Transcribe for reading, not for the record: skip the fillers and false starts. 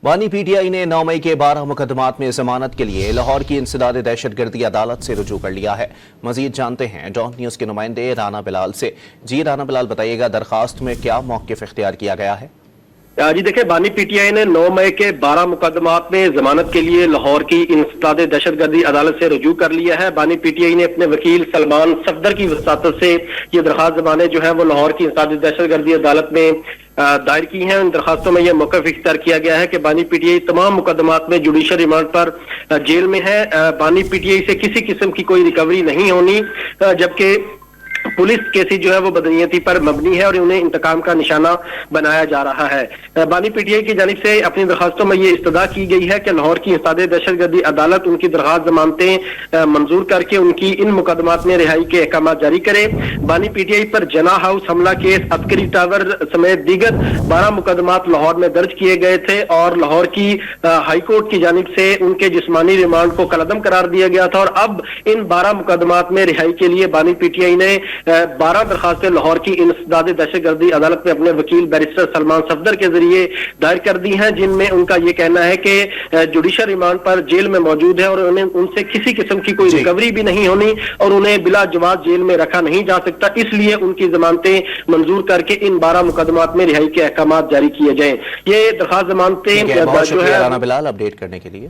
बानी पीटीआई ने 9 मई के 12 मुकदमात में जमानत के लिए लाहौर की इंसदाद दहशतगर्दी अदालत से रुजू कर लिया है। मजीद जानते हैं डॉन न्यूज़ के नुमाइंदे राना बिलाल से। जी राना बिलाल, बताइएगा दरखास्त में क्या मौक़िफ़ इख्तियार किया गया है? जी देखिए, बानी पीटीआई ने 9 मई के 12 मुकदमात में जमानत के लिए लाहौर की इंसदाद दहशतगर्दी अदालत से रुजू कर लिया है। बानी पीटीआई ने अपने वकील सलमान सफदर की वसातत से ये दरखास्त जमाने जो है वो लाहौर की इंसदाद दहशतगर्दी अदालत में दायर की हैं। उन दरखास्तों में यह मौक़िफ़ इख्तियार किया गया है कि बानी पीटीआई तमाम मुकदमात में जुडिशल रिमांड पर जेल में है। बानी पीटीआई से किसी किस्म की कोई रिकवरी नहीं होनी, जबकि पुलिस केसी जो है वो बदनीयती पर मबनी है और उन्हें इंतकाम का निशाना बनाया जा रहा है। बानी पीटीआई की जानिब से अपनी दरखास्तों में ये इस्तदा की गई है कि लाहौर की इंसदाद दहशतगर्दी अदालत उनकी दरखास्त जमानतें मंजूर करके उनकी इन मुकदमात में रिहाई के अहकाम जारी करे। बानी पीटीआई पर जना हाउस हमला केस, अस्करी टावर समेत दीगर 12 मुकदमात लाहौर में दर्ज किए गए थे और लाहौर की हाई कोर्ट की जानिब से उनके जिस्मानी रिमांड को कलअदम करार दिया गया था। और अब इन 12 मुकदमात में रिहाई के लिए बानी पीटीआई ने 12 दरखास्तें लाहौर की इंसदाद दहशतगर्दी अदालत में अपने वकील बैरिस्टर सलमान सफदर के जरिए दायर कर दी हैं, जिनमें उनका ये कहना है कि जुडिशल रिमांड पर जेल में मौजूद है और उन्हें उनसे किसी किस्म की कोई रिकवरी भी नहीं होनी और उन्हें बिला जवाब जेल में रखा नहीं जा सकता। इसलिए उनकी जमानतें मंजूर करके इन 12 मुकदमात में रिहाई के अहकाम जारी किए जाएं। ये दरखास्त जमानतें जो है राना बिलाल अपडेट करने के लिए।